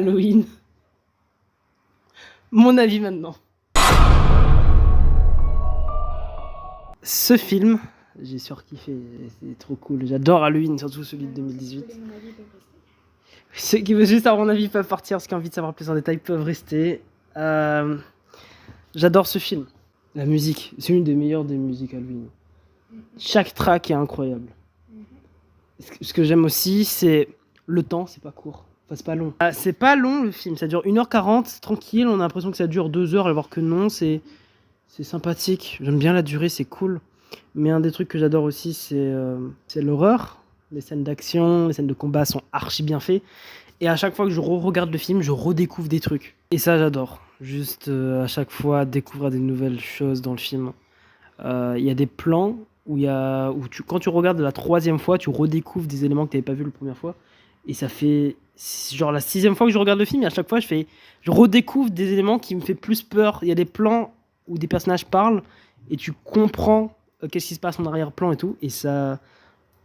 Halloween. Mon avis maintenant. Ce film, j'ai surkiffé, c'est trop cool. J'adore Halloween, surtout celui de 2018. Ceux qui veulent juste avoir mon avis peuvent partir, ceux qui ont envie de savoir plus en détail peuvent rester. J'adore ce film. La musique, c'est une des meilleures des musiques Halloween. Chaque track est incroyable. Ce que j'aime aussi, c'est le temps, c'est pas court. Enfin, c'est pas long. C'est pas long le film, ça dure 1h40, tranquille. On a l'impression que ça dure 2 heures, alors que non, c'est sympathique. J'aime bien la durée, c'est cool. Mais un des trucs que j'adore aussi, c'est l'horreur. Les scènes d'action, les scènes de combat sont archi bien faites. Et à chaque fois que je regarde le film, je redécouvre des trucs. Et ça, j'adore. Juste à chaque fois, découvrir des nouvelles choses dans le film. Il y a des plans où quand tu regardes la 3e fois, tu redécouvres des éléments que tu n'avais pas vu la première fois. Et ça fait genre la 6e fois que je regarde le film, et à chaque fois, je redécouvre des éléments qui me font plus peur. Il y a des plans où des personnages parlent et tu comprends qu'est-ce qui se passe en arrière-plan et tout. Et ça,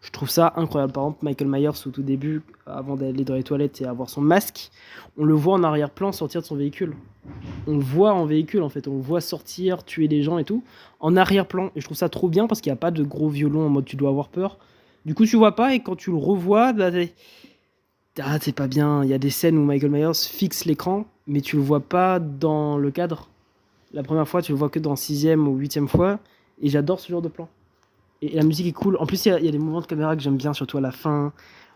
je trouve ça incroyable. Par exemple, Michael Myers, au tout début, avant d'aller dans les toilettes et avoir son masque, on le voit en arrière-plan sortir de son véhicule. On le voit en véhicule, en fait. On le voit sortir, tuer des gens et tout, en arrière-plan. Et je trouve ça trop bien parce qu'il n'y a pas de gros violon en mode tu dois avoir peur. Du coup, tu vois pas, et quand tu le revois, c'est pas bien. Il y a des scènes où Michael Myers fixe l'écran, mais tu le vois pas dans le cadre. La première fois, tu le vois que dans 6e ou 8e fois. Et j'adore ce genre de plan. Et la musique est cool. En plus, il y a des mouvements de caméra que j'aime bien, surtout à la fin,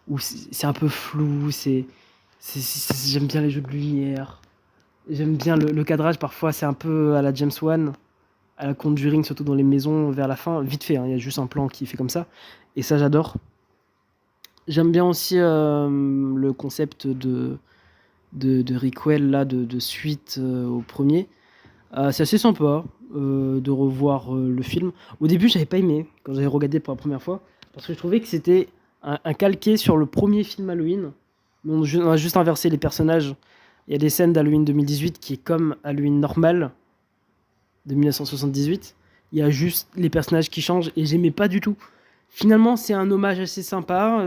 où c'est un peu flou. J'aime bien les jeux de lumière. J'aime bien le cadrage, parfois, c'est un peu à la James Wan, à la Conjuring, surtout dans les maisons, vers la fin. Vite fait, hein, il y a juste un plan qui fait comme ça. Et ça, j'adore. J'aime bien aussi le concept de requel, là, de suite au premier. C'est assez sympa de revoir le film. Au début, j'avais pas aimé quand j'avais regardé pour la première fois, parce que je trouvais que c'était un calqué sur le premier film Halloween. On a juste inversé les personnages. Il y a des scènes d'Halloween 2018 qui est comme Halloween normal de 1978. Il y a juste les personnages qui changent et j'aimais pas du tout. Finalement, c'est un hommage assez sympa.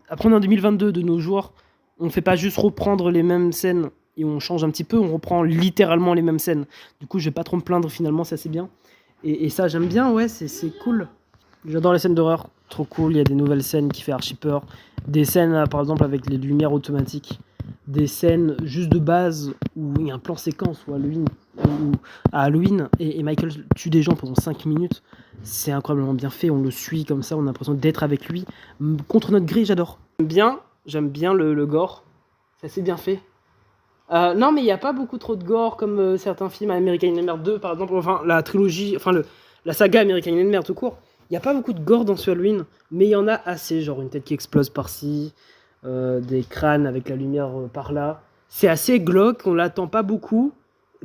Après, on est en 2022, de nos jours, on ne fait pas juste reprendre les mêmes scènes et on change un petit peu, on reprend littéralement les mêmes scènes. Du coup, je vais pas trop me plaindre, finalement, c'est assez bien. Et ça, j'aime bien, ouais, c'est cool. J'adore les scènes d'horreur, trop cool. Il y a des nouvelles scènes qui font archi peur. Des scènes, par exemple, avec les lumières automatiques. Des scènes juste de base où il y a un plan séquence à Halloween et Michael tue des gens pendant 5 minutes. C'est incroyablement bien fait, on le suit comme ça, on a l'impression d'être avec lui. Contre notre gré, j'adore. J'aime bien le gore, c'est assez bien fait. Non, mais il n'y a pas beaucoup trop de gore comme certains films, American Nightmare 2 par exemple, enfin la trilogie, enfin la saga American Nightmare tout court. Il n'y a pas beaucoup de gore dans ce Halloween, mais il y en a assez, genre une tête qui explose par-ci, des crânes avec la lumière par là. C'est assez glauque, on l'attend pas beaucoup.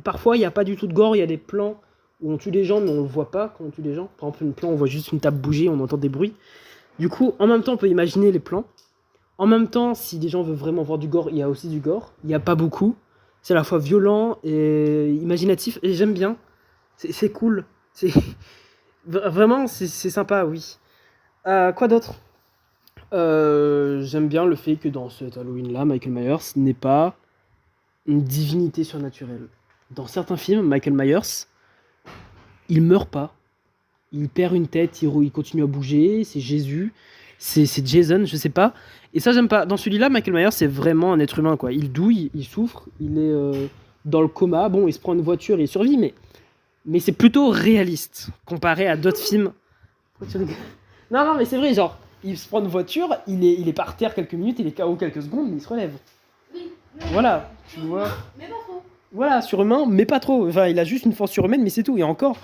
Parfois, il n'y a pas du tout de gore, il y a des plans où on tue des gens, mais on ne le voit pas quand on tue des gens. Par exemple, un plan, on voit juste une table bouger, on entend des bruits. Du coup, en même temps, on peut imaginer les plans. En même temps, si des gens veulent vraiment voir du gore, il y a aussi du gore. Il n'y a pas beaucoup. C'est à la fois violent et imaginatif, et j'aime bien. C'est cool. Vraiment, c'est sympa, oui. Quoi d'autre ? J'aime bien le fait que dans cet Halloween-là, Michael Myers n'est pas une divinité surnaturelle. Dans certains films, Michael Myers, il meurt pas. Il perd une tête, il continue à bouger, c'est Jésus, c'est Jason, je sais pas. Et ça, j'aime pas. Dans celui-là, Michael Myers, c'est vraiment un être humain, quoi. Il douille, il souffre, il est dans le coma. Bon, il se prend une voiture et il survit, mais c'est plutôt réaliste comparé à d'autres films. Non, mais c'est vrai, genre, il se prend une voiture, il est par terre quelques minutes, il est KO quelques secondes, mais il se relève. Oui. Voilà, tu vois. Mais pas trop. Voilà, surhumain, mais pas trop. Enfin, il a juste une force surhumaine, mais c'est tout. Et encore,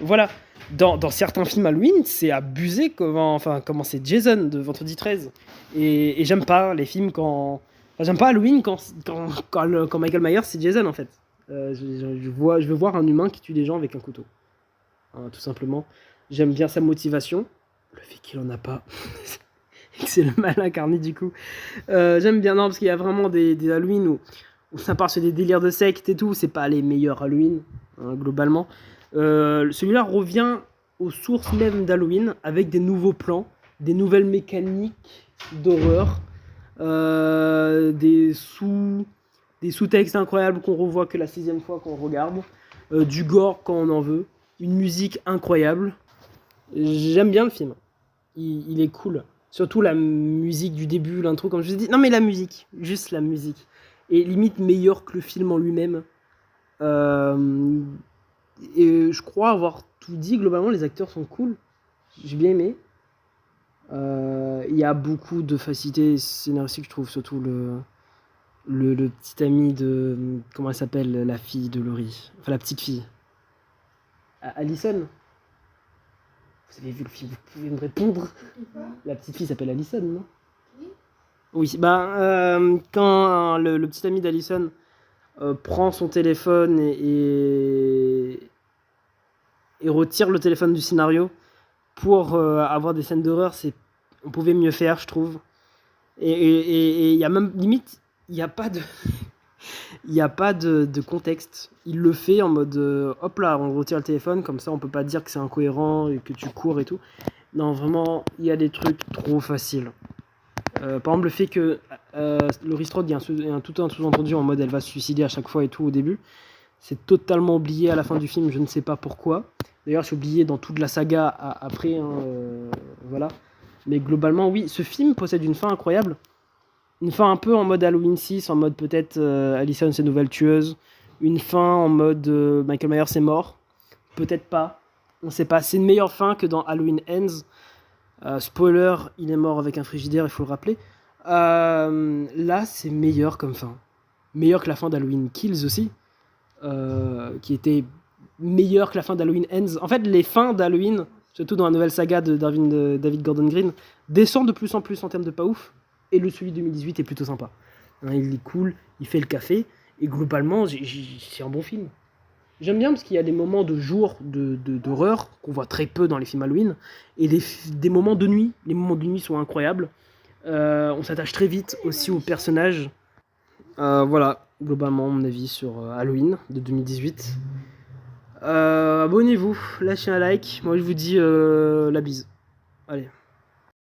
voilà. Dans certains films Halloween, c'est abusé comment c'est Jason de Vendredi 13. Et j'aime pas les films quand... Enfin, j'aime pas Halloween quand Michael Myers, c'est Jason, en fait. Je veux voir un humain qui tue des gens avec un couteau. Hein, tout simplement. J'aime bien sa motivation. Le fait qu'il en a pas. Et que c'est le mal incarné, du coup. J'aime bien, non, parce qu'il y a vraiment des Halloween où ça part sur des délires de secte et tout. C'est pas les meilleurs Halloween, hein, globalement. Celui-là revient aux sources même d'Halloween avec des nouveaux plans, des nouvelles mécaniques d'horreur, des Des sous-textes incroyables qu'on revoit que la 6e fois qu'on regarde. Du gore quand on en veut. Une musique incroyable. J'aime bien le film. Il est cool. Surtout la musique du début, l'intro, comme je vous ai dit. Non mais la musique, juste la musique. Et limite meilleure que le film en lui-même. Et je crois avoir tout dit. Globalement, les acteurs sont cool. J'ai bien aimé. Il y a beaucoup de facilité scénaristique, je trouve, surtout le petit ami de... Comment elle s'appelle, la fille de Laurie? Enfin, la petite fille. Allison. Vous avez vu le film, vous pouvez me répondre? La petite fille s'appelle Allison, non? Oui, bah, quand le petit ami d'Allison prend son téléphone et retire le téléphone du scénario pour avoir des scènes d'horreur, on pouvait mieux faire, je trouve. Et il y a même, limite, il n'y a pas de... Il n'y a pas de contexte. Il le fait en mode hop là, on retire le téléphone, comme ça on peut pas dire que c'est incohérent et que tu cours et tout. Non, vraiment, il y a des trucs trop faciles. Par exemple, le fait que Laurie Strode, il y a tout un sous-entendu en mode elle va se suicider à chaque fois et tout au début. C'est totalement oublié à la fin du film, je ne sais pas pourquoi. D'ailleurs, c'est oublié dans toute la saga après. Hein, voilà. Mais globalement, oui, ce film possède une fin incroyable. Une fin un peu en mode Halloween 6, en mode peut-être Allison c'est nouvelle tueuse. Une fin en mode Michael Myers est mort. Peut-être pas. On sait pas. C'est une meilleure fin que dans Halloween Ends. Spoiler, il est mort avec un frigidaire, il faut le rappeler. Là, c'est meilleur comme fin. Meilleur que la fin d'Halloween Kills aussi. Qui était meilleur que la fin d'Halloween Ends. En fait, les fins d'Halloween, surtout dans la nouvelle saga de David Gordon Green, descendent de plus en plus en termes de pas ouf. Et le celui de 2018 est plutôt sympa. Hein, il est cool, il fait le café. Et globalement, c'est un bon film. J'aime bien parce qu'il y a des moments de jour d'horreur qu'on voit très peu dans les films Halloween. Et des moments de nuit. Les moments de nuit sont incroyables. On s'attache très vite aussi aux personnages. Voilà, globalement, mon avis sur Halloween de 2018. Abonnez-vous, lâchez un like. Moi, je vous dis la bise. Allez.